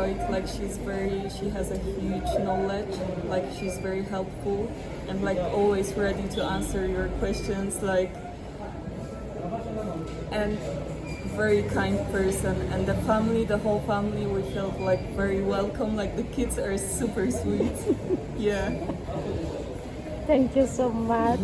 enjoyed. Like she has a huge knowledge. Like she's very helpful and like always ready to answer your questions. Like and very kind person. And the whole family, we felt like very welcome. Like the kids are super sweet. Yeah. Thank you so much.